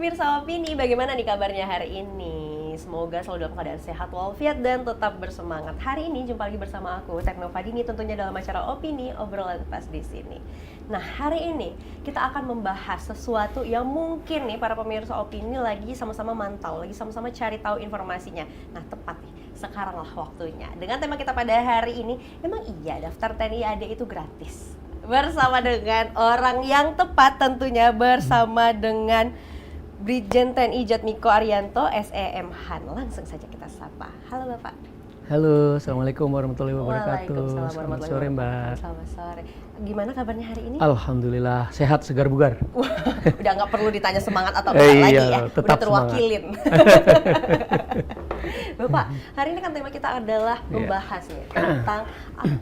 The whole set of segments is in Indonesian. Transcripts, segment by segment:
pemirsa Opini, bagaimana nih kabarnya hari ini? Semoga selalu dalam keadaan sehat walafiat dan tetap bersemangat. Hari ini jumpa lagi bersama aku, Tekno Fadini, tentunya dalam acara Opini, obrolan pas di sini. Nah, hari ini kita akan membahas sesuatu yang mungkin nih para pemirsa Opini lagi sama-sama mantau, lagi sama-sama cari tahu informasinya. Nah, tepat nih, sekaranglah waktunya. Dengan tema kita pada hari ini, emang iya daftar TNI AD itu gratis? Bersama dengan orang yang tepat tentunya, bersama dengan Brigjen TNI Jatmiko Arianto, SEM Han. Langsung saja kita sapa. Halo Bapak. Halo, Assalamualaikum warahmatullahi wabarakatuh. Waalaikumsalam Selamat warahmatullahi sore Mbak. wabarakatuh. Selamat sore. Gimana kabarnya hari ini? Alhamdulillah, sehat segar bugar. Udah nggak perlu ditanya semangat atau enggak lagi ya, udah terwakilin. Bapak, hari ini kan tema kita adalah membahas nih tentang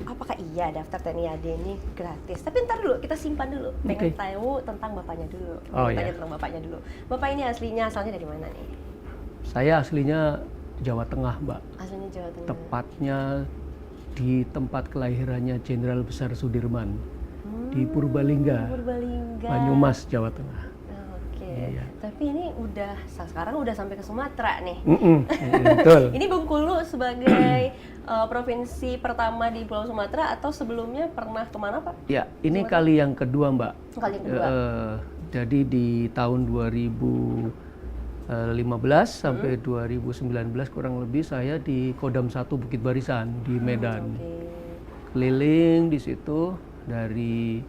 apakah iya daftar TNI AD ini gratis. Tapi ntar dulu, kita simpan dulu. Pengen tahu tentang bapaknya dulu. Tanya tentang bapaknya dulu. Bapak ini asalnya dari mana nih? Saya aslinya Jawa Tengah, Mbak. Aslinya Jawa Tengah. Tepatnya di tempat kelahirannya Jenderal Besar Sudirman di Purbalingga, Banyumas, Jawa Tengah. Oke. Iya. Tapi ini sekarang udah sampai ke Sumatera nih. Betul. Ini Bengkulu sebagai provinsi pertama di Pulau Sumatera atau sebelumnya pernah kemana Pak? Ya, ini Sumatera? Kali yang kedua Mbak. Kali yang kedua. Jadi di tahun 2015 sampai 2019 kurang lebih saya di Kodam 1 Bukit Barisan di Medan. Keliling di situ dari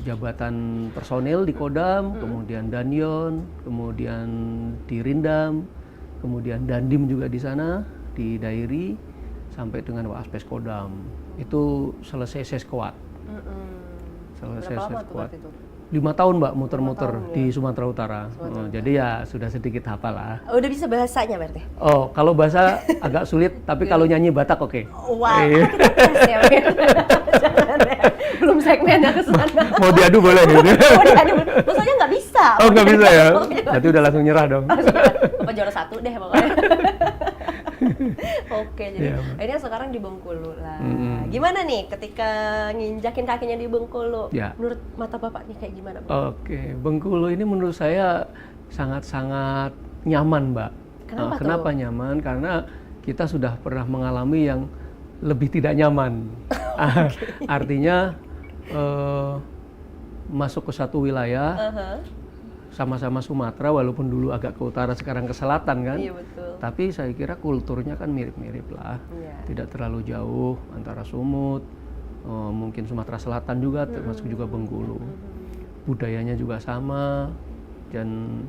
jabatan personil di Kodam, kemudian Danyon, kemudian di Rindam, kemudian Dandim juga di sana, di Dairi, sampai dengan Waspes Kodam. Itu selesai Seskuat. Selesai Seskuat. 5 tahun Mbak muter-muter di Sumatera Utara. Jadi ya sudah sedikit hafal lah. Udah bisa bahasanya berarti? Oh, kalau bahasa agak sulit, tapi kalau nyanyi Batak oke. Wah, kita tes ya. Jangan ya. Belum segmennya ke sana. Mau diadu boleh gitu. Mau diadu. Maksudnya nggak bisa. Oh, nggak bisa ya? Berarti udah langsung nyerah dong. Bapak juara 1 deh pokoknya. Oke, jadi ini sekarang di Bengkulu lah. Gimana nih ketika nginjakin kakinya di Bengkulu? Ya. Menurut mata Bapak nih kayak gimana, Pak? Oke, Bengkulu ini menurut saya sangat-sangat nyaman, Mbak. Kenapa nyaman? Karena kita sudah pernah mengalami yang lebih tidak nyaman. Artinya masuk ke satu wilayah, sama-sama Sumatera, walaupun dulu agak ke utara, sekarang ke selatan kan. Iya, betul. Tapi saya kira kulturnya kan mirip-mirip lah. Tidak terlalu jauh antara Sumut, mungkin Sumatera Selatan juga, termasuk juga Bengkulu. Budayanya juga sama, dan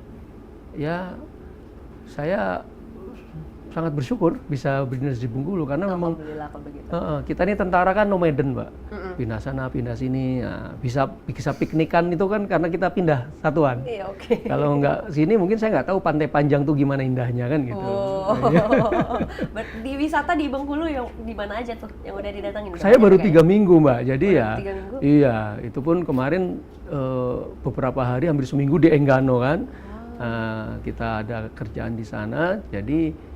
ya saya sangat bersyukur bisa berdinas di Bengkulu karena memang kita ini tentara kan nomaden Mbak, pindah sana pindah sini, bisa piknikan itu kan karena kita pindah satuan. Kalau nggak sini mungkin saya nggak tahu Pantai Panjang tuh gimana indahnya kan gitu. Di wisata di Bengkulu yang di mana aja tuh yang udah didatangin? Saya baru 3 minggu Mbak, jadi ya iya itu pun kemarin beberapa hari hampir seminggu di Enggano kan. Kita ada kerjaan di sana, jadi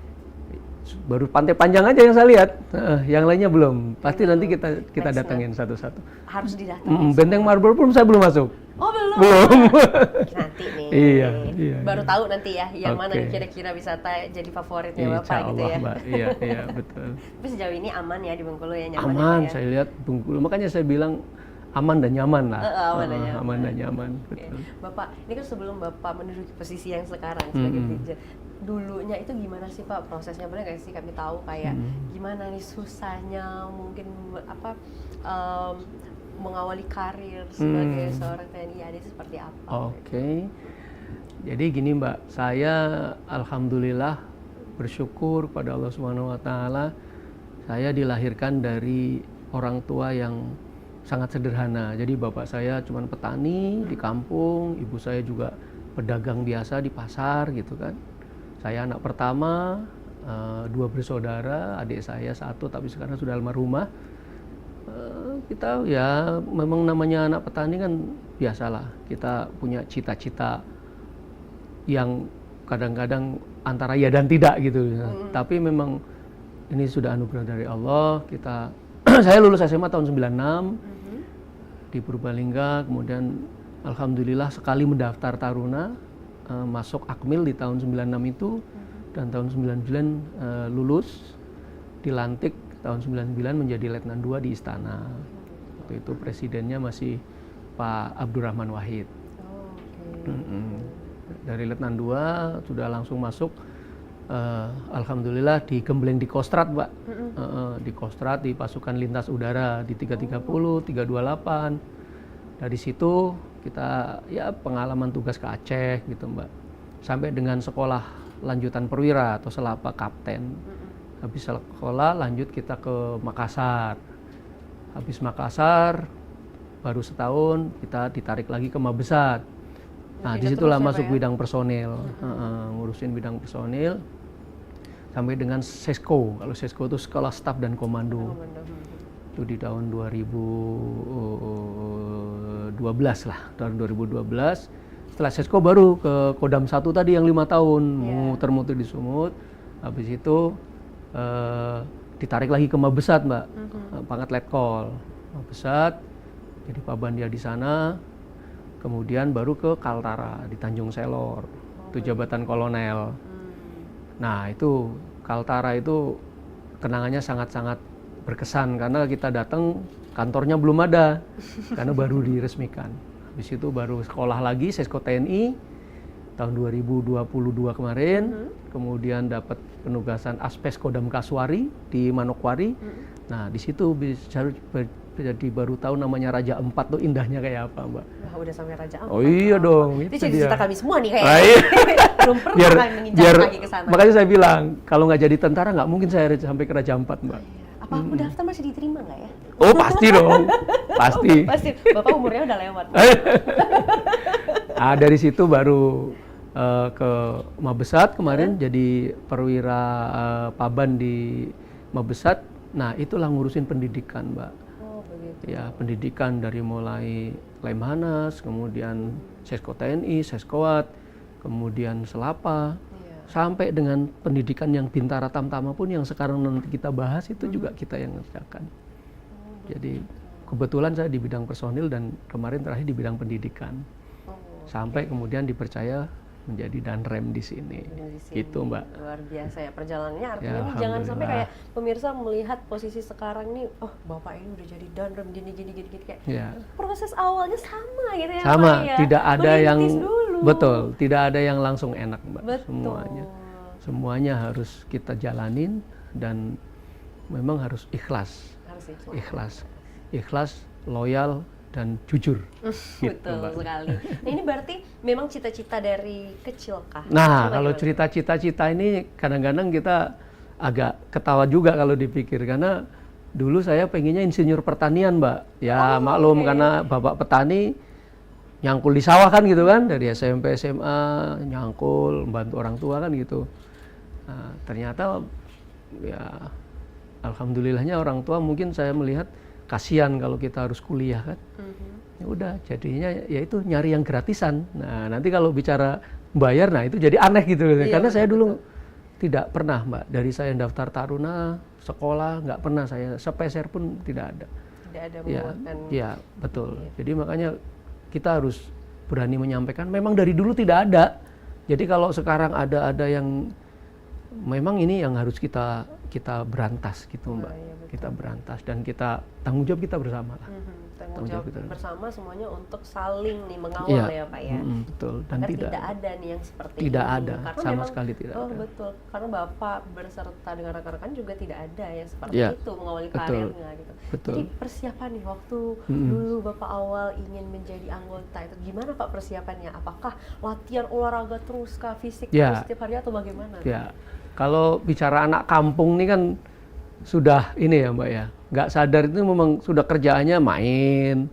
baru Pantai Panjang aja yang saya lihat, yang lainnya belum. Pasti nanti kita datangin satu-satu. Harus didatangin. Benteng Marble pun saya belum masuk. Oh belum. Nanti nih. Iya. Baru tahu nanti ya, yang mana kira-kira wisata jadi favoritnya Bapak gitu ya. Mbak. Iya betul. Tapi sejauh ini aman ya di Bengkulu ya, nyaman. Aman, ya? saya lihat Bengkulu. Makanya saya bilang aman dan nyaman lah. Aman dan nyaman. Betul. Bapak, ini kan sebelum Bapak menduduki posisi yang sekarang sebagai Brigjen, dulunya itu gimana sih Pak prosesnya? Boleh nggak sih kami tahu kayak gimana nih susahnya mungkin mengawali karir sebagai seorang TNI AD itu seperti apa? Oke. Jadi gini Mbak, saya alhamdulillah bersyukur pada Allah Subhanahu wa taala saya dilahirkan dari orang tua yang sangat sederhana. Jadi bapak saya cuma petani di kampung, ibu saya juga pedagang biasa di pasar gitu kan. Saya anak pertama, 2 bersaudara, adik saya 1 tapi sekarang sudah almarhumah. Kita ya memang namanya anak petani kan biasalah, kita punya cita-cita yang kadang-kadang antara ya dan tidak gitu. Tapi memang ini sudah anugerah dari Allah. Saya lulus SMA tahun 96 di Purbalingga, kemudian alhamdulillah sekali mendaftar Taruna masuk Akmil di tahun 96 itu, dan tahun 99 lulus, dilantik tahun 99 menjadi Letnan 2 di Istana. Waktu itu presidennya masih Pak Abdurrahman Wahid. Dari Letnan 2 sudah langsung masuk, alhamdulillah digembleng di Kostrad, Pak. Di Kostrad, di pasukan lintas udara di 330, 328. Dari situ kita ya pengalaman tugas ke Aceh gitu, Mbak. Sampai dengan sekolah lanjutan perwira atau selapa kapten. Habis sekolah lanjut kita ke Makassar. Habis Makassar baru setahun kita ditarik lagi ke Mabesat. Nah, disitulah masuk bidang personil, ngurusin bidang personil sampai dengan Sesko. Kalau Sesko itu sekolah staf dan komando. Itu di tahun 2012 lah, tahun 2012. Setelah Sesko baru ke Kodam 1 tadi yang 5 tahun, muter-muter di Sumut. Habis itu ditarik lagi ke Mabesat, Mbak, pangkat letkol. Mabesat, jadi Pabandia di sana. Kemudian baru ke Kaltara di Tanjung Selor, itu jabatan kolonel. Nah itu Kaltara itu kenangannya sangat-sangat berkesan karena kita datang kantornya belum ada, karena baru diresmikan. Habis itu baru sekolah lagi Sesko TNI tahun 2022 kemarin, kemudian dapat penugasan Aspes Kodam Kasuari di Manokwari. Nah di situ bisa jadi baru tahu namanya Raja Empat tuh indahnya kayak apa, Mbak. Wah, udah sampai Raja Empat. Oh iya dong. Itu cerita kami semua nih kayaknya. Belum pernah menginjak kaki ke sana. Makanya saya bilang, kalau nggak jadi tentara nggak mungkin saya sampai ke Raja Empat, Mbak. Apa aku daftar masih diterima nggak ya? Oh pasti dong, pasti. Pasti. Bapak umurnya udah lewat. Dari situ baru ke Mabesat kemarin jadi perwira Paban di Mabesat. Nah itulah ngurusin pendidikan, Mbak. Ya pendidikan dari mulai Lemhanas, kemudian Sesko TNI, Seskoat, kemudian Selapa, sampai dengan pendidikan yang Bintara Tamtama pun yang sekarang nanti kita bahas itu juga kita yang ngerjakan. Jadi kebetulan saya di bidang personil dan kemarin terakhir di bidang pendidikan. Sampai kemudian dipercaya menjadi Danrem di sini. Gitu, Mbak. Luar biasa ya perjalanannya, artinya ya, jangan sampai kayak pemirsa melihat posisi sekarang nih, oh Bapak ini udah jadi Danrem gini kayak proses awalnya sama gitu ya. Sama, Pak, ya? Tidak ada yang dulu. Betul, tidak ada yang langsung enak, Mbak. Betul. Semuanya harus kita jalanin dan memang harus ikhlas. Ikhlas, loyal dan jujur. Betul sekali. Nah ini berarti memang cita-cita dari kecil kah? Nah kalau cerita cita-cita ini kadang-kadang kita agak ketawa juga kalau dipikir, karena dulu saya pengennya insinyur pertanian, Mbak. Ya maklum karena bapak petani, nyangkul di sawah kan gitu kan, dari SMP SMA nyangkul membantu orang tua kan gitu. Nah, ternyata ya alhamdulillahnya orang tua mungkin saya melihat kasihan kalau kita harus kuliah kan. Ya udah jadinya ya itu nyari yang gratisan. Nah nanti kalau bicara bayar, nah itu jadi aneh gitu. Karena saya dulu tidak pernah, Mbak, dari saya daftar taruna sekolah nggak pernah saya sepeser pun tidak ada. Tidak ada mengeluarkan. Ya betul. Jadi makanya kita harus berani menyampaikan memang dari dulu tidak ada. Jadi kalau sekarang ada yang memang ini yang harus kita berantas gitu, Mbak. Kita berantas dan kita tanggung jawab kita bersama lah. Tanggung jawab bersama semuanya untuk saling nih mengawal ya Pak ya. Betul. Dan tidak ada nih yang seperti tidak ini. Ada, karena sama sekali tidak ada. Betul. Karena Bapak berserta dengan rekan-rekan juga tidak ada yang seperti itu mengawali karirnya gitu. Betul. Jadi persiapan nih waktu dulu Bapak awal ingin menjadi anggota itu gimana Pak persiapannya? Apakah latihan olahraga terus kah, fisik terus setiap hari atau bagaimana? Ya. Kalau bicara anak kampung nih kan sudah ini ya, Mbak ya, nggak sadar itu memang sudah kerjaannya main,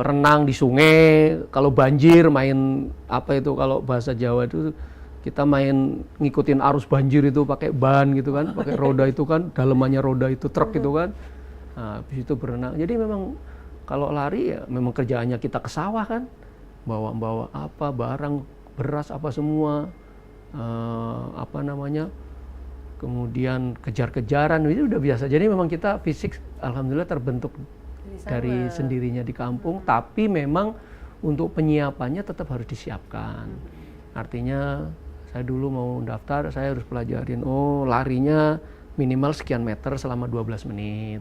renang di sungai, kalau banjir main apa itu, kalau bahasa Jawa itu kita main ngikutin arus banjir itu pakai ban gitu kan, pakai roda itu kan, dalemannya roda itu truk gitu kan, nah, habis itu berenang. Jadi memang kalau lari ya memang kerjaannya kita ke sawah kan, bawa apa barang beras apa semua, kemudian kejar-kejaran itu udah biasa. Jadi memang kita fisik alhamdulillah terbentuk dari sendirinya di kampung, tapi memang untuk penyiapannya tetap harus disiapkan. Artinya saya dulu mau daftar, saya harus pelajarin, oh larinya minimal sekian meter selama 12 menit.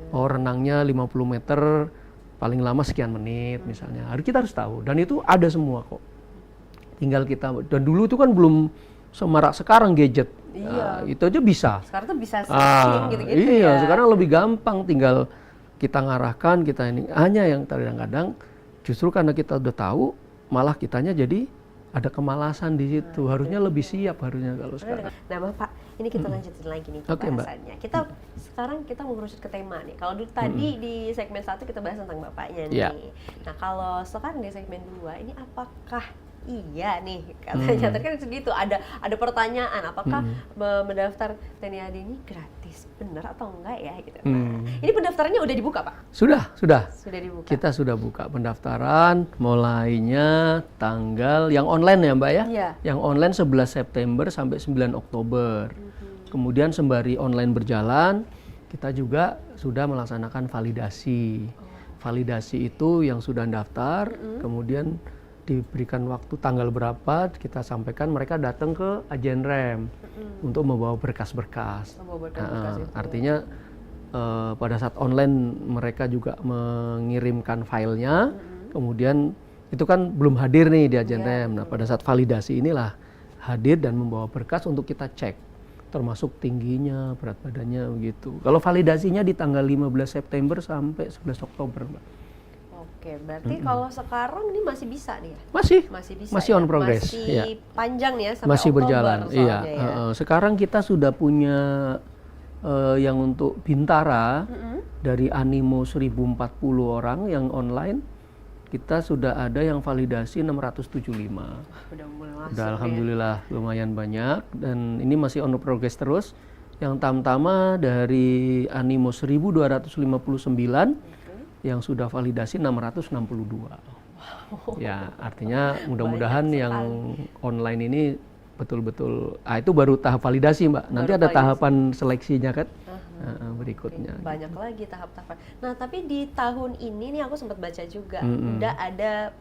Oh renangnya 50 meter paling lama sekian menit misalnya. Kita harus tahu, dan itu ada semua kok. Tinggal kita, dan dulu itu kan belum semarak sekarang gadget. Iya. Itu aja bisa. Sekarang tuh bisa searching gitu-gitu iya, ya. sekarang lebih gampang, tinggal kita ngarahkan, kita ini. Hanya yang kadang-kadang justru karena kita udah tahu, malah kitanya jadi ada kemalasan di situ. Harusnya lebih siap harusnya kalau sekarang. Nah Bapak, ini kita lanjutin lagi nih pembahasannya. Sekarang kita mengerucut ke tema nih. Kalau dulu tadi di segmen 1 kita bahas tentang Bapaknya nih. Yeah. Nah kalau sekarang di segmen 2, ini apakah iya nih katanya tadi kan segitu, ada pertanyaan apakah mendaftar TNI AD ini gratis, benar atau enggak ya gitu. Nah, ini pendaftarannya udah dibuka Pak? Sudah Dibuka. Kita sudah buka pendaftaran, mulainya tanggal yang online ya Mbak ya. Iya. Yang online 11 September sampai 9 Oktober. Kemudian sembari online berjalan, kita juga sudah melaksanakan validasi. Validasi itu yang sudah daftar, kemudian diberikan waktu tanggal berapa, kita sampaikan, mereka datang ke Ajen Rem untuk membawa berkas-berkas. Artinya pada saat online mereka juga mengirimkan filenya, kemudian itu kan belum hadir nih di Ajen Rem. Nah pada saat validasi inilah hadir dan membawa berkas untuk kita cek, termasuk tingginya, berat badannya begitu. Kalau validasinya di tanggal 15 September sampai 11 Oktober Mbak. Oke, berarti kalau sekarang ini masih bisa nih ya? Masih bisa. Masih on progress. Masih panjang nih ya sampai masih Oktober berjalan. Iya. Ya. Sekarang kita sudah punya yang untuk Bintara dari Animo 1040 orang yang online, kita sudah ada yang validasi 675. Udah alhamdulillah lumayan banyak, dan ini masih on progress terus. Yang Tamtama dari Animo 1259 yang sudah validasi 662. Ya, artinya mudah-mudahan yang online ini betul-betul, itu baru tahap validasi Mbak. Nanti ada tahapan seleksinya kan berikutnya. Banyak lagi tahap-tahapan. Nah, tapi di tahun ini nih aku sempat baca juga, udah ada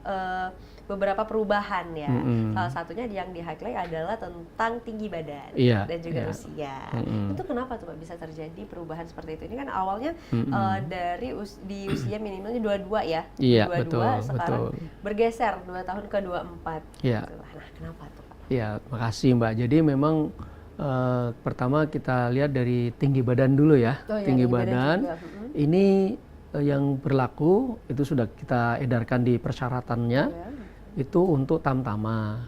beberapa perubahan ya. Salah satunya yang di highlight adalah tentang tinggi badan dan juga usia. Itu kenapa tuh Pak bisa terjadi perubahan seperti itu? Ini kan awalnya dari di usia minimalnya 22 ya. Iya, 22 betul, sekarang betul. bergeser 2 tahun ke 24. Iya. Nah, kenapa tuh Pak? Iya, makasih Mbak. Jadi memang pertama kita lihat dari tinggi badan dulu ya. Tinggi badan ini yang berlaku itu sudah kita edarkan di persyaratannya. Itu untuk Tamtama.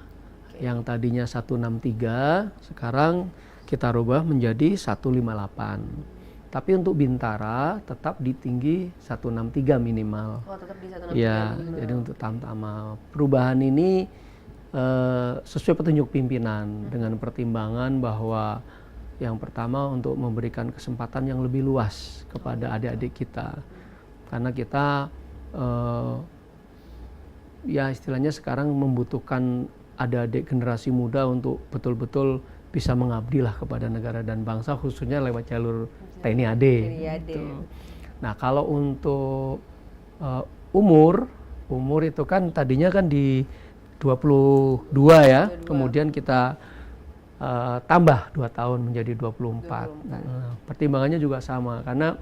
Yang tadinya 163 sekarang kita rubah menjadi 158. Tapi untuk Bintara tetap di tinggi 163 minimal. Oh, tetap di 163 ya, minimal. Jadi untuk Tamtama. Perubahan ini sesuai petunjuk pimpinan dengan pertimbangan bahwa yang pertama untuk memberikan kesempatan yang lebih luas kepada adik-adik kita. Karena kita ya istilahnya sekarang membutuhkan adik-adik generasi muda untuk betul-betul bisa mengabdi lah kepada negara dan bangsa, khususnya lewat jalur TNI AD. Gitu. Nah kalau untuk umur itu kan tadinya kan di 22 ya, 22. Kemudian kita tambah 2 tahun menjadi 24. Pertimbangannya juga sama, karena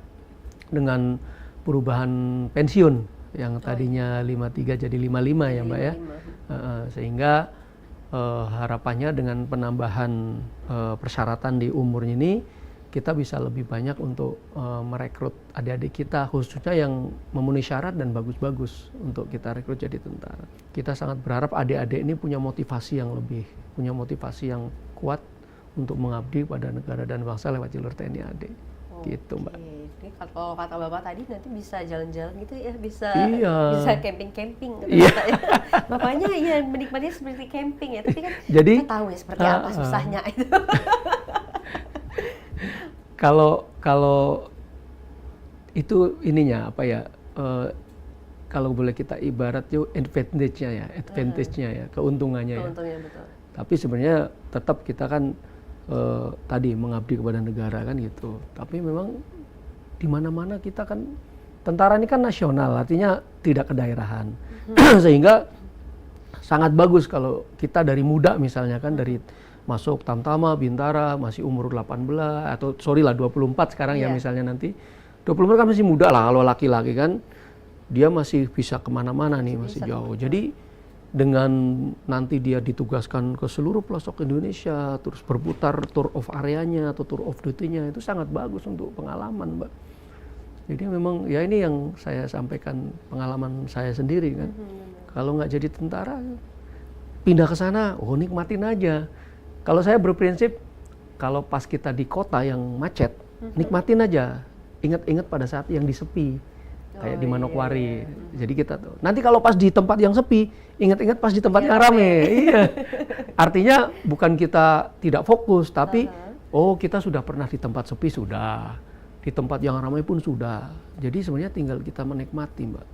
dengan perubahan pensiun yang tadinya 53 jadi 55 ya Mbak ya. Sehingga harapannya dengan penambahan persyaratan di umur ini kita bisa lebih banyak untuk merekrut adik-adik kita, khususnya yang memenuhi syarat dan bagus-bagus untuk kita rekrut jadi tentara. Kita sangat berharap adik-adik ini punya motivasi yang lebih, punya motivasi yang kuat untuk mengabdi pada negara dan bangsa lewat jalur TNI AD. Gitu Mbak. Ini kalau kata Bapak tadi nanti bisa jalan-jalan gitu ya, bisa camping-camping gitu ya. Bapaknya ya menikmatinya seperti camping ya, tapi kan jadi, kita tahu ya seperti apa susahnya itu. Kalau itu ininya apa ya, kalau boleh kita ibarat yuk advantage-nya ya, keuntungannya ya. Betul. Tapi sebenarnya tetap kita kan tadi mengabdi kepada negara kan gitu. Tapi memang di mana-mana kita kan, tentara ini kan nasional, artinya tidak kedaerahan. Sehingga sangat bagus kalau kita dari muda misalnya kan, dari masuk Tamtama, Bintara, masih umur 18, atau sorry lah 24 sekarang ya misalnya nanti. 24 kan masih muda lah kalau laki-laki kan, dia masih bisa kemana-mana nih, masih jauh. Jadi dengan nanti dia ditugaskan ke seluruh pelosok Indonesia, terus berputar tour of areanya atau tour of duty-nya, itu sangat bagus untuk pengalaman, Mbak. Jadi memang ya ini yang saya sampaikan, pengalaman saya sendiri kan. Kalau nggak jadi tentara, pindah ke sana, nikmatin aja. Kalau saya berprinsip, kalau pas kita di kota yang macet, nikmatin aja. Ingat-ingat pada saat yang disepi, kayak di Manokwari. Jadi kita tuh, nanti kalau pas di tempat yang sepi, ingat-ingat pas di tempat yang rame. Iya. Artinya bukan kita tidak fokus, tapi kita sudah pernah di tempat sepi, sudah. Di tempat yang ramai pun sudah. Jadi sebenarnya tinggal kita menikmati, Mbak.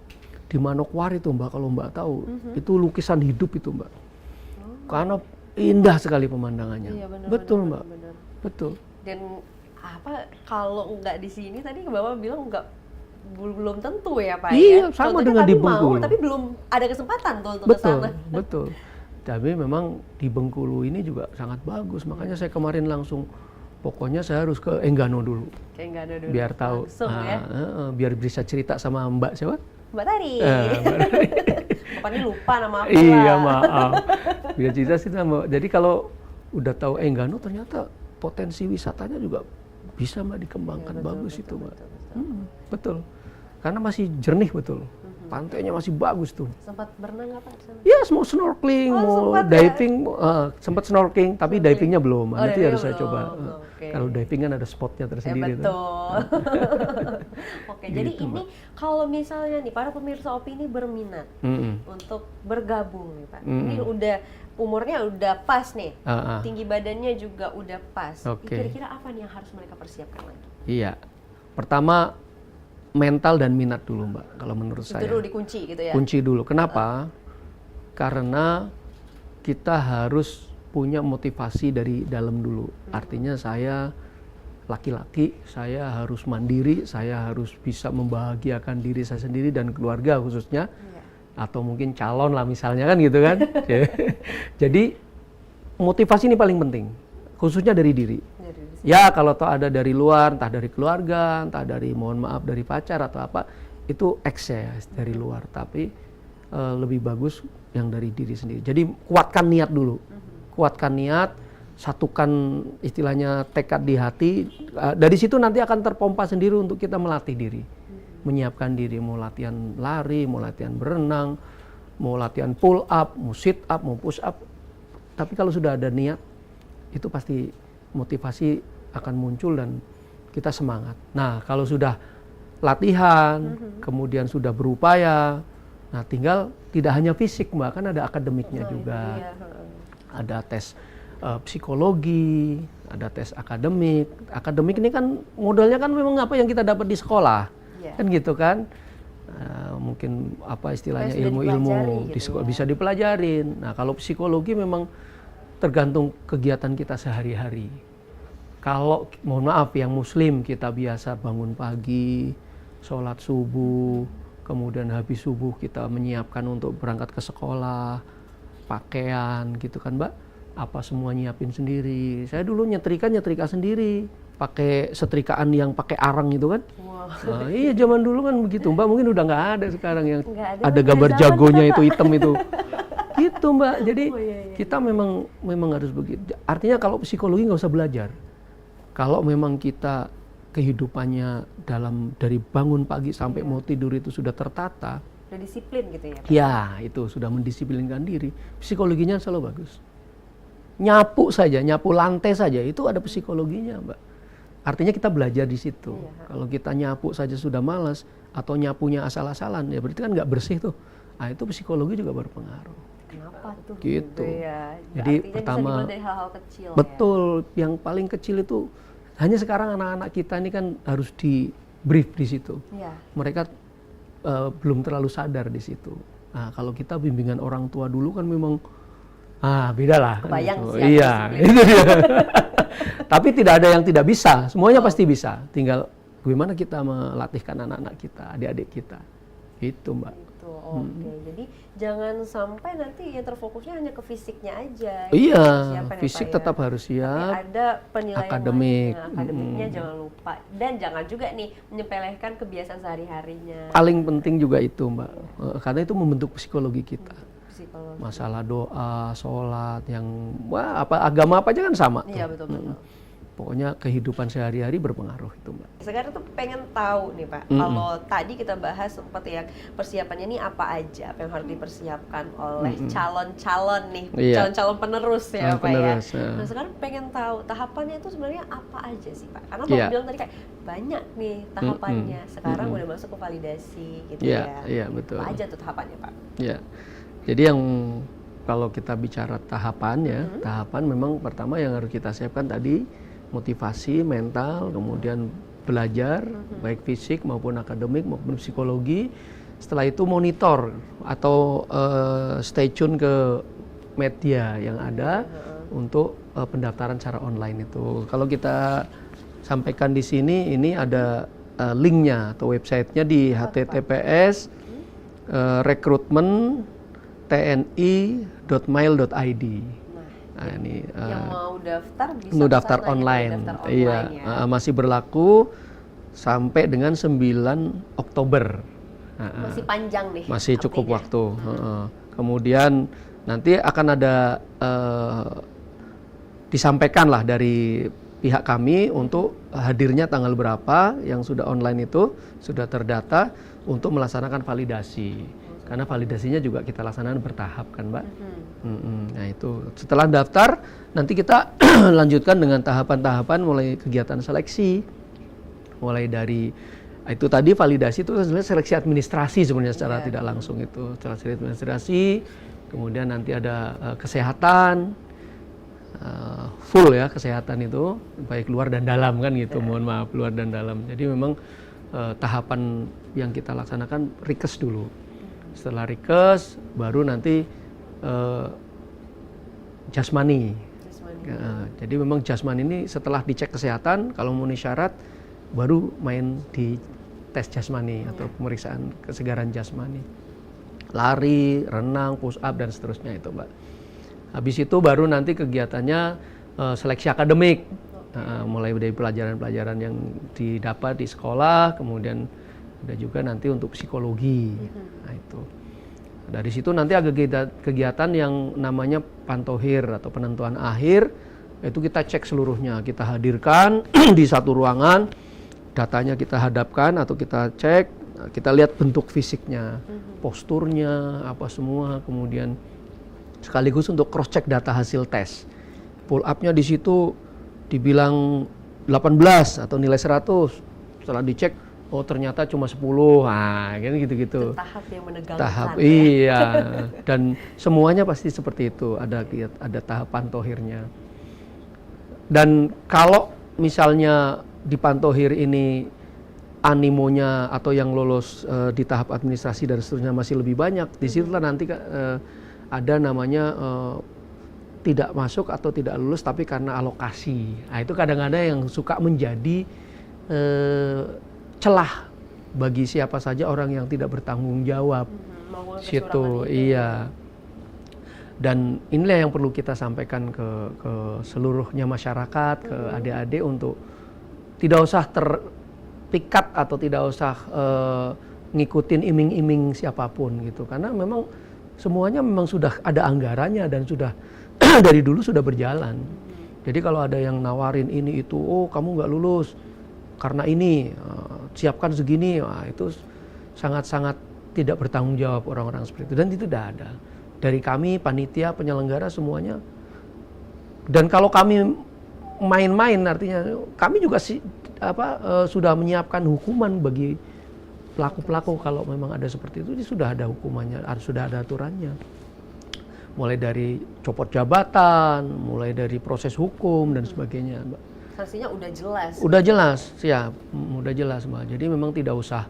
Di Manokwari tuh, Mbak, kalau Mbak tahu, itu lukisan hidup itu, Mbak. Karena indah sekali pemandangannya. Iya, bener, betul, bener, Mbak. bener. Betul. Dan kalau nggak di sini tadi Bapak bilang belum tentu ya Pak Iya, ya. sama Contohnya dengan di kami mau, Bengkulu. tapi belum ada kesempatan tuh untuk Betul, kesana. betul. Tapi memang di Bengkulu ini juga sangat bagus. Makanya saya kemarin langsung, pokoknya saya harus ke Enggano dulu. Kayak nggak ada dulu. Biar tahu. Langsung ya. Biar bisa cerita sama Mbak siapa? Mbak Tari. Mbak Tari. Bapak ini lupa nama aku Iya, lah. maaf. Biar cerita sih sama. Jadi kalau udah tahu Enggano, ternyata potensi wisatanya juga bisa, Mbak, dikembangkan. Ya, betul, bagus betul, itu, Mbak. betul. Betul. Karena masih jernih, betul. Pantainya masih bagus tuh. Sempat berenang nggak Pak di sana? Ya, mau snorkeling, mau sempat ya? diving, sempat snorkeling, tapi divingnya belum. Nanti divingnya harus saya belum. coba. Oke. Kalau diving kan ada spotnya tersendiri. tuh. Betul. Oke, jadi Gitu, ini kalau misalnya nih para pemirsa Opini berminat untuk bergabung nih Pak. Ini udah umurnya udah pas nih. Tinggi badannya juga udah pas. Oke. Kira-kira apa nih yang harus mereka persiapkan lagi? Iya. Pertama, mental dan minat dulu, Mbak, kalau menurut Itu saya. dulu dikunci gitu ya. Kunci dulu. Kenapa? Karena kita harus punya motivasi dari dalam dulu. Artinya saya laki-laki, saya harus mandiri, saya harus bisa membahagiakan diri saya sendiri dan keluarga khususnya. Atau mungkin calon lah misalnya kan gitu kan. Jadi motivasi ini paling penting, khususnya dari diri. Ya kalau toh ada dari luar, entah dari keluarga, entah dari mohon maaf dari pacar atau apa, itu X ya dari luar. Tapi lebih bagus yang dari diri sendiri. Jadi kuatkan niat dulu, kuatkan niat, satukan istilahnya tekad di hati. Dari situ nanti akan terpompa sendiri untuk kita melatih diri, menyiapkan diri, mau latihan lari, mau latihan berenang, mau latihan pull up, mau sit up, mau push up. Tapi kalau sudah ada niat, itu pasti motivasi akan muncul dan kita semangat. Nah, kalau sudah latihan, kemudian sudah berupaya, nah tinggal tidak hanya fisik, Mbak, kan ada akademiknya juga. Ada tes psikologi, ada tes akademik. Akademik ini kan modalnya kan memang apa yang kita dapat di sekolah. Kan gitu kan. Mungkin apa istilahnya ilmu-ilmu di sekolah bisa dipelajarin. Nah, kalau psikologi memang tergantung kegiatan kita sehari-hari. Kalau mohon maaf yang muslim kita biasa bangun pagi, sholat subuh, kemudian habis subuh kita menyiapkan untuk berangkat ke sekolah, pakaian gitu kan, Mbak. Apa semua nyiapin sendiri. Saya dulu nyetrika sendiri, pakai setrikaan yang pakai arang itu kan. Nah, iya zaman dulu kan begitu, Mbak. Mungkin udah nggak ada sekarang yang ada gambar jagonya itu hitam itu. Gitu, Mbak. Jadi kita memang harus begitu. Artinya kalau psikologi nggak usah belajar. Kalau memang kita kehidupannya dari bangun pagi sampai mau tidur itu sudah tertata. Sudah disiplin gitu ya Pak? Ya, itu sudah mendisiplinkan diri. Psikologinya selalu bagus. Nyapu saja, nyapu lantai saja itu ada psikologinya, Mbak. Artinya kita belajar di situ. Kalau kita nyapu saja sudah malas atau nyapunya asal-asalan, ya berarti kan nggak bersih tuh. Nah, itu psikologi juga berpengaruh. Kenapa tuh? Gitu. Ya. Jadi artinya pertama bisa dimulai dari hal-hal kecil. Betul, yang paling kecil itu hanya sekarang anak-anak kita ini kan harus di brief di situ. Mereka belum terlalu sadar di situ. Nah, kalau kita bimbingan orang tua dulu kan memang beda lah. Kebayang gitu. sih. Iya, itu dia. Tapi tidak ada yang tidak bisa, semuanya pasti bisa. Tinggal bagaimana kita melatihkan anak-anak kita, adik-adik kita. Itu, Mbak. Gitu. oke. Jadi jangan sampai nanti yang terfokusnya hanya ke fisiknya aja. Iya, Persiapan ya, fisik Pak, ya. tetap harus Tapi siap. ada penilaian akademik. lainnya, akademiknya jangan lupa. Dan jangan juga nih menyepelekan kebiasaan sehari-harinya. Paling penting juga itu, Mbak. Karena itu membentuk psikologi kita. Psikologi. Masalah doa, sholat, yang apa agama apa aja kan sama tuh. Iya, betul-betul. Pokoknya kehidupan sehari-hari berpengaruh itu, Mbak. Sekarang tuh pengen tahu nih Pak, kalau tadi kita bahas sempat ya persiapannya nih apa aja, apa yang harus dipersiapkan oleh calon-calon nih, Iya. calon-calon penerus ya Calon Pak penerus, ya. ya. Nah sekarang pengen tahu tahapannya itu sebenarnya apa aja sih Pak? Karena Iya. Bapak bilang tadi kayak banyak nih tahapannya, sekarang udah masuk ke validasi gitu Iya, ya. iya, betul. Apa aja tuh tahapannya Pak? Ya, jadi yang kalau kita bicara tahapan ya, tahapan memang pertama yang harus kita siapkan tadi motivasi mental, kemudian belajar baik fisik maupun akademik maupun psikologi. Setelah itu monitor atau stay tune ke media yang ada untuk pendaftaran secara online itu. Kalau kita sampaikan di sini, ini ada linknya atau websitenya di https recruitment.tni.mail.id. Nah ini Yang mau daftar bisa untuk daftar kesana, online. daftar Iya, online ya. masih berlaku sampai dengan 9 Oktober. Masih panjang nih. Masih cukup artinya. waktu. Kemudian nanti akan ada disampaikan lah dari pihak kami untuk hadirnya tanggal berapa yang sudah online itu sudah terdata untuk melaksanakan validasi. Karena validasinya juga kita laksanakan bertahap kan, Mbak. Nah itu setelah daftar nanti kita lanjutkan dengan tahapan-tahapan mulai kegiatan seleksi, mulai dari itu tadi validasi itu sebenarnya seleksi administrasi sebenarnya secara tidak langsung itu seleksi administrasi, kemudian nanti ada kesehatan, full ya kesehatan itu baik luar dan dalam kan gitu, mohon maaf luar dan dalam. Jadi memang tahapan yang kita laksanakan rikes dulu. Setelah rikes baru nanti jasmani. Jadi memang jasmani ini setelah dicek kesehatan kalau memenuhi syarat baru main di tes jasmani atau pemeriksaan kesegaran jasmani. Lari, renang, push up dan seterusnya itu, Mbak. Habis itu baru nanti kegiatannya seleksi akademik. Mulai dari pelajaran-pelajaran yang didapat di sekolah, kemudian ada juga nanti untuk psikologi. Nah itu. Dari situ nanti ada kegiatan yang namanya pantohir atau penentuan akhir, itu kita cek seluruhnya, kita hadirkan di satu ruangan, datanya kita hadapkan atau kita cek, kita lihat bentuk fisiknya, posturnya, apa semua, kemudian sekaligus untuk cross check data hasil tes. Pull up-nya di situ dibilang 18 atau nilai 100, setelah dicek oh ternyata cuma 10, nah kan gitu-gitu. Itu tahap yang menegangkan. Tahap, ya? iya. Dan semuanya pasti seperti itu, ada tahap pantohirnya. Dan kalau misalnya di pantohir ini animonya atau yang lolos di tahap administrasi dan seterusnya masih lebih banyak, di situlah nanti ada namanya tidak masuk atau tidak lulus tapi karena alokasi. Nah itu kadang-kadang yang suka menjadi celah bagi siapa saja orang yang tidak bertanggung jawab. Situ, iya. Dan inilah yang perlu kita sampaikan ke seluruhnya masyarakat, ke adik-adik untuk tidak usah terpikat atau tidak usah ngikutin iming-iming siapapun gitu. Karena memang semuanya memang sudah ada anggarannya dan sudah dari dulu sudah berjalan. Jadi kalau ada yang nawarin ini itu, oh kamu nggak lulus karena ini, siapkan segini, wah, itu sangat-sangat tidak bertanggung jawab orang-orang seperti itu. Dan itu tidak ada. Dari kami, panitia, penyelenggara semuanya. Dan kalau kami main-main artinya kami juga sudah menyiapkan hukuman bagi pelaku-pelaku kalau memang ada seperti itu, sudah ada hukumannya, sudah ada aturannya. Mulai dari copot jabatan, mulai dari proses hukum dan sebagainya, Mbak. Sanksinya udah jelas. Udah jelas, siap, udah jelas, Mbak. Jadi memang tidak usah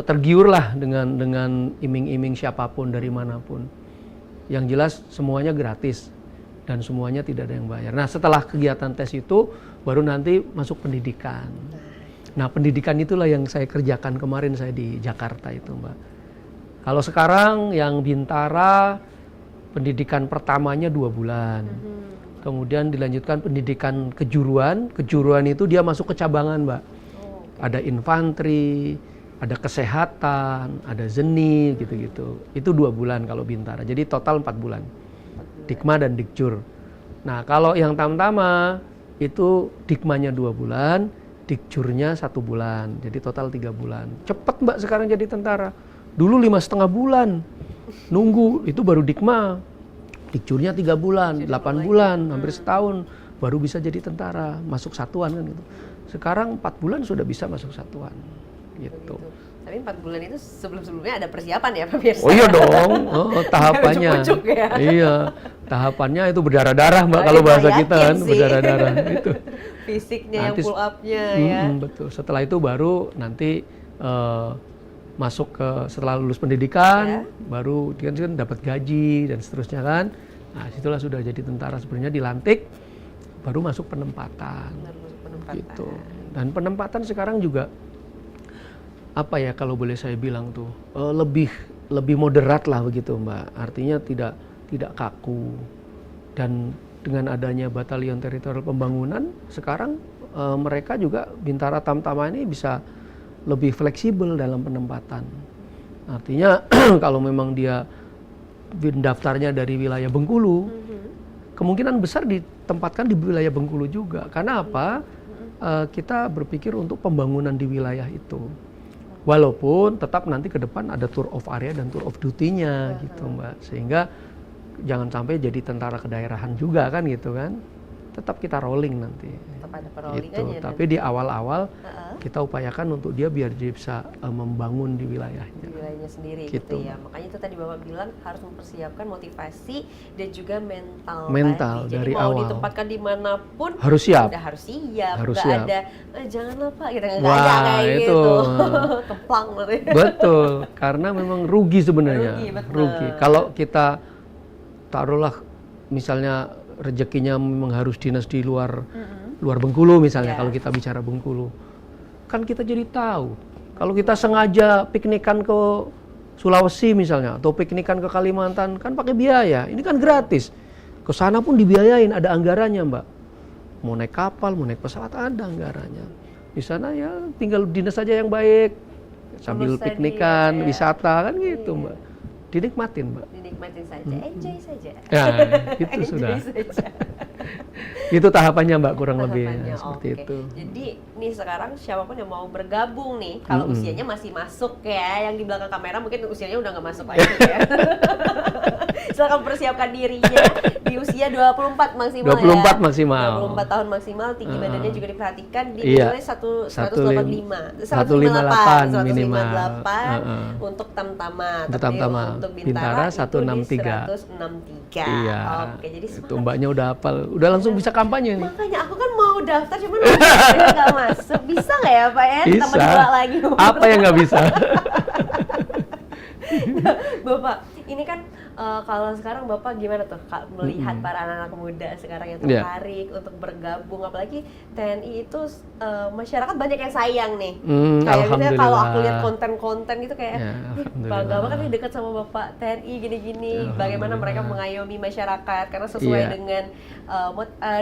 tergiur lah dengan iming-iming siapapun dari manapun. Yang jelas semuanya gratis dan semuanya tidak ada yang bayar. Nah setelah kegiatan tes itu baru nanti masuk pendidikan. Nah pendidikan itulah yang saya kerjakan kemarin saya di Jakarta itu, Mbak. Kalau sekarang yang Bintara pendidikan pertamanya 2 bulan. Kemudian dilanjutkan pendidikan kejuruan. Kejuruan itu dia masuk ke cabangan, Mbak. Ada infanteri, ada kesehatan, ada seni, gitu-gitu. Itu 2 bulan kalau Bintara. Jadi total 4 bulan. Dikma dan Dikjur. Nah, kalau yang Tamtama itu Dikmanya 2 bulan, Dikjurnya 1 bulan. Jadi total 3 bulan. Cepet, Mbak, sekarang jadi tentara. Dulu 5,5 bulan. Nunggu, itu baru Dikma. Dikjurnya 3 bulan, 8 bulan, hampir setahun. Baru bisa jadi tentara, masuk satuan kan gitu. Sekarang 4 bulan sudah bisa masuk satuan. Gitu. Tapi 4 bulan itu sebelum-sebelumnya ada persiapan ya Pak Mirsa? Oh iya dong, tahapannya. Ujuk-ujuk ya? Iya, tahapannya itu berdarah-darah, Mbak, kalau bahasa kita kan, berdarah-darah itu. Fisiknya Nanti, yang pull up-nya ya. Betul, setelah itu baru nanti masuk ke setelah lulus pendidikan, baru dia kan dapat gaji dan seterusnya kan. Nah, situlah sudah jadi tentara sebenarnya, dilantik, baru masuk penempatan. Gitu. Dan penempatan sekarang juga apa ya kalau boleh saya bilang tuh lebih moderat lah begitu, Mbak. Artinya tidak kaku. Dan dengan adanya Batalion Teritorial Pembangunan sekarang mereka juga Bintara Tamtama ini bisa lebih fleksibel dalam penempatan. Artinya kalau memang dia daftarnya dari wilayah Bengkulu, kemungkinan besar ditempatkan di wilayah Bengkulu juga. Karena apa? Kita berpikir untuk pembangunan di wilayah itu. Walaupun tetap nanti ke depan ada tour of area dan tour of duty-nya gitu, Mbak. Sehingga jangan sampai jadi tentara kedaerahan juga kan gitu kan. Tetap kita rolling nanti. Tetap ada perollingannya. Tapi di awal-awal kita upayakan untuk dia biar dia bisa membangun di wilayahnya. Di wilayahnya sendiri gitu ya. Makanya itu tadi Bapak bilang harus mempersiapkan motivasi dan juga mental. Mental tadi. dari Jadi mau awal. ditempatkan dimanapun Harus siap. udah harus siap. Harus Nggak siap. ada jangan lupa gitu, nggak Wah, ada kayak itu. gitu. Keplang nanti. Betul, karena memang rugi sebenarnya. Rugi. Kalau kita taruhlah misalnya rezekinya memang harus dinas di luar Bengkulu misalnya, kalau kita bicara Bengkulu. Kan kita jadi tahu. Kalau kita sengaja piknikan ke Sulawesi misalnya, atau piknikan ke Kalimantan, kan pakai biaya. Ini kan gratis. Ke sana pun dibiayain, ada anggarannya, Mbak. Mau naik kapal, mau naik pesawat, ada anggarannya. Di sana ya tinggal dinas saja yang baik, sambil piknikan, wisata, kan gitu, Mbak. Dinikmatin, Mbak. Dinikmatin saja, enjoy saja. Ya, itu sudah. Saja. Itu tahapannya, Mbak, kurang lebih Tahapannya, seperti oke. itu. Jadi nih sekarang siapapun yang mau bergabung nih, kalau usianya masih masuk ya, yang di belakang kamera mungkin usianya udah nggak masuk lagi ya. Silakan persiapkan dirinya di usia 24 maksimal 24 ya. maksimal. 24 tahun maksimal, tinggi badannya juga diperhatikan di Iya. nilai 158 minimal. 158 untuk Tamtama. Untuk Tapi Tamtama. untuk Bintara Bintara itu di 163. 163. Iya. Oke, jadi Itu semangat. Mbaknya udah hafal, udah langsung bisa kampanye nih. Makanya aku kan mau daftar cuman ujiannya nggak masuk. Bisa nggak ya Pak ya? Tambah 2 lagi. Apa yang nggak bisa? Bapak, ini kan kalau sekarang Bapak gimana tuh Kak, melihat para anak-anak muda sekarang yang Iya. tertarik untuk bergabung, apalagi TNI itu masyarakat banyak yang sayang nih. Kayak misalnya Alhamdulillah. kalau aku lihat konten-konten gitu kayak, Ya, ih alhamdulillah. bangga banget nih dekat sama Bapak TNI gini-gini. Bagaimana mereka mengayomi masyarakat karena sesuai Iya. dengan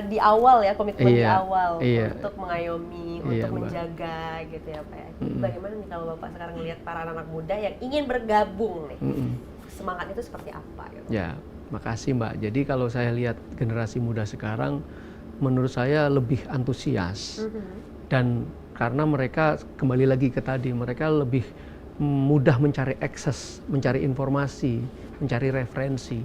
di awal ya, komitmen di Iya. awal Iya. untuk mengayomi, Iya, untuk Mbak. menjaga gitu ya Pak ya. Bagaimana nih kalau Bapak sekarang melihat para anak muda yang ingin bergabung nih? Semangat itu seperti apa gitu? Ya, makasih Mbak. Jadi kalau saya lihat generasi muda sekarang, menurut saya lebih antusias. Dan karena mereka kembali lagi ke tadi, mereka lebih mudah mencari akses, mencari informasi, mencari referensi.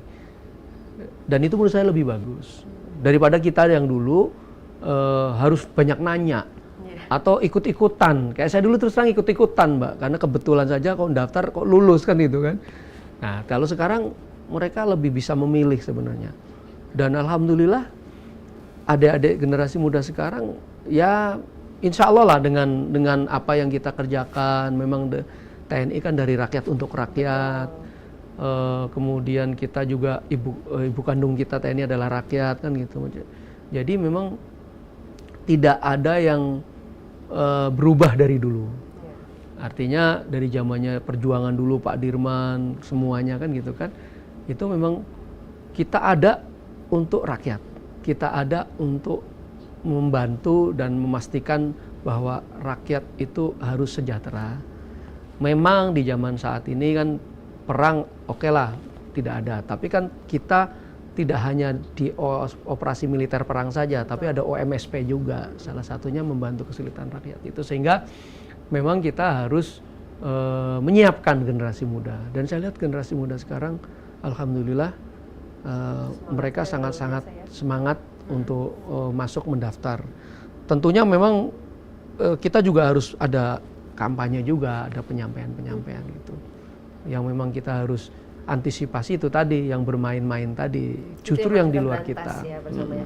Dan itu menurut saya lebih bagus. Daripada kita yang dulu harus banyak nanya. Atau ikut-ikutan. Kayak saya dulu terus terang ikut-ikutan, Mbak. Karena kebetulan saja kok daftar, kok lulus kan itu kan. Nah, kalau sekarang mereka lebih bisa memilih sebenarnya. Dan alhamdulillah adik-adik generasi muda sekarang ya insya Allah lah dengan apa yang kita kerjakan. Memang TNI kan dari rakyat untuk rakyat. Kemudian kita juga ibu kandung kita TNI adalah rakyat kan gitu. Jadi memang tidak ada yang berubah dari dulu. Artinya dari zamannya perjuangan dulu Pak Dirman, semuanya kan gitu kan. Itu memang kita ada untuk rakyat. Kita ada untuk membantu dan memastikan bahwa rakyat itu harus sejahtera. Memang di zaman saat ini kan perang oke lah tidak ada. Tapi kan kita tidak hanya di operasi militer perang saja, tapi ada OMSP juga. Salah satunya membantu kesulitan rakyat itu. Sehingga memang kita harus menyiapkan generasi muda. Dan saya lihat generasi muda sekarang, alhamdulillah mereka sangat-sangat semangat untuk masuk mendaftar. Tentunya memang kita juga harus ada kampanye juga, ada penyampaian-penyampaian gitu. Yang memang kita harus antisipasi itu tadi, yang bermain-main tadi, justru yang di luar kita. Ya, bersamanya.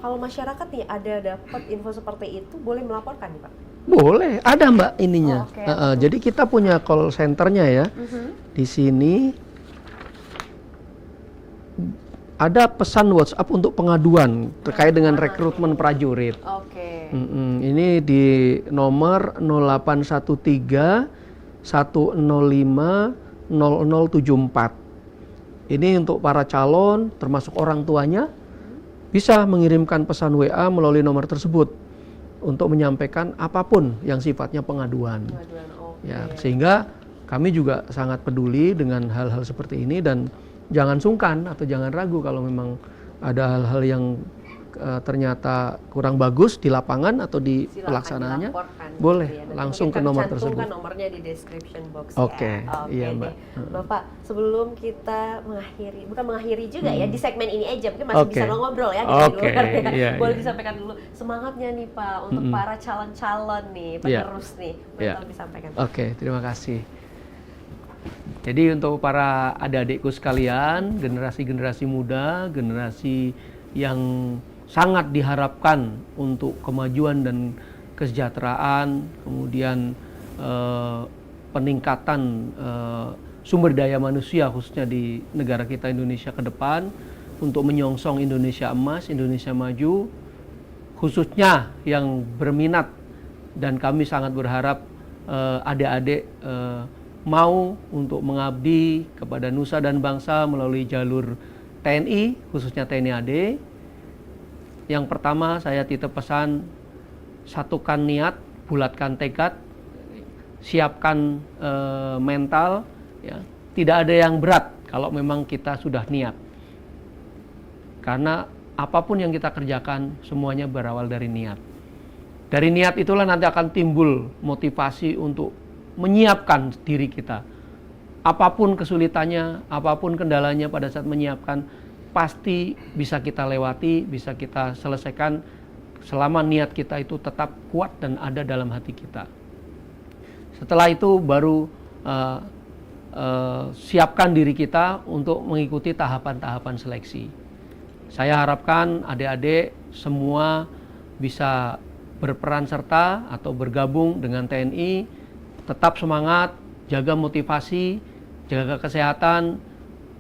Kalau masyarakat nih ada dapat info seperti itu, boleh melaporkan nih Pak? Boleh, ada Mbak ininya. Okay. Jadi kita punya call centernya ya. Di sini ada pesan WhatsApp untuk pengaduan terkait dengan rekrutmen prajurit. Oke. Ini di nomor 0813 105 0074. Ini untuk para calon termasuk orang tuanya bisa mengirimkan pesan WA melalui nomor tersebut untuk menyampaikan apapun yang sifatnya pengaduan. Ya, sehingga kami juga sangat peduli dengan hal-hal seperti ini dan jangan sungkan atau jangan ragu kalau memang ada hal-hal yang ternyata kurang bagus di lapangan atau di pelaksanaannya, boleh langsung ke nomor tersebut. Nomornya di description box. Oke, iya Mbak. Bapak, sebelum kita bukan mengakhiri juga ya di segmen ini aja, mungkin masih bisa ngobrol ya kita di luar ya. Iya, boleh disampaikan dulu semangatnya nih Pak untuk para calon-calon nih penerus nih, boleh disampaikan. Oke, terima kasih. Jadi untuk para adik-adikku sekalian, generasi-generasi muda, generasi yang sangat diharapkan untuk kemajuan dan kesejahteraan, kemudian peningkatan sumber daya manusia khususnya di negara kita Indonesia ke depan untuk menyongsong Indonesia emas, Indonesia maju, khususnya yang berminat dan kami sangat berharap adik-adik mau untuk mengabdi kepada nusa dan bangsa melalui jalur TNI, khususnya TNI AD. Yang pertama saya titip pesan, satukan niat, bulatkan tekad, siapkan mental, ya. Tidak ada yang berat kalau memang kita sudah niat. Karena apapun yang kita kerjakan semuanya berawal dari niat. Dari niat itulah nanti akan timbul motivasi untuk menyiapkan diri kita. Apapun kesulitannya, apapun kendalanya pada saat menyiapkan, pasti bisa kita lewati, bisa kita selesaikan selama niat kita itu tetap kuat dan ada dalam hati kita. Setelah itu baru siapkan diri kita untuk mengikuti tahapan-tahapan seleksi. Saya harapkan adik-adik semua bisa berperan serta atau bergabung dengan TNI, tetap semangat, jaga motivasi, jaga kesehatan,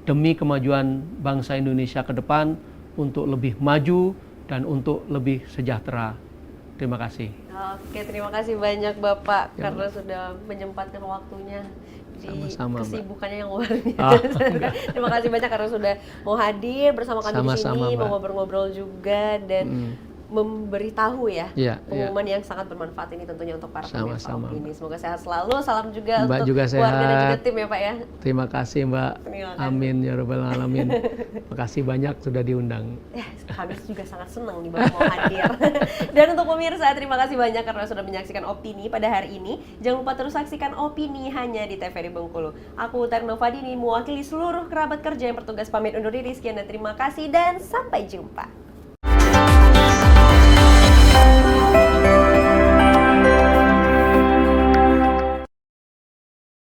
demi kemajuan bangsa Indonesia ke depan untuk lebih maju dan untuk lebih sejahtera. Terima kasih. Oke, terima kasih banyak Bapak karena sudah menyempatkan waktunya di kesibukannya yang luar biasa. Terima kasih banyak karena sudah mau hadir bersama kami di sini, mau ngobrol-ngobrol juga dan memberitahu pengumuman yang sangat bermanfaat ini tentunya untuk para pemirsa opini. Semoga sehat selalu. Salam juga Mbak untuk juga keluarga dan juga sehat. tim ya Pak ya. Terima kasih Mbak. Amin ya rabbal alamin. Makasih banyak sudah diundang. Kami juga sangat senang nih Bapak mau hadir. Dan untuk pemirsa, terima kasih banyak karena sudah menyaksikan opini pada hari ini. Jangan lupa terus saksikan opini hanya di TVRI Bengkulu. Aku Terno Fadini mewakili seluruh kerabat kerja yang bertugas pamit undur diri. Sekian dan terima kasih dan sampai jumpa.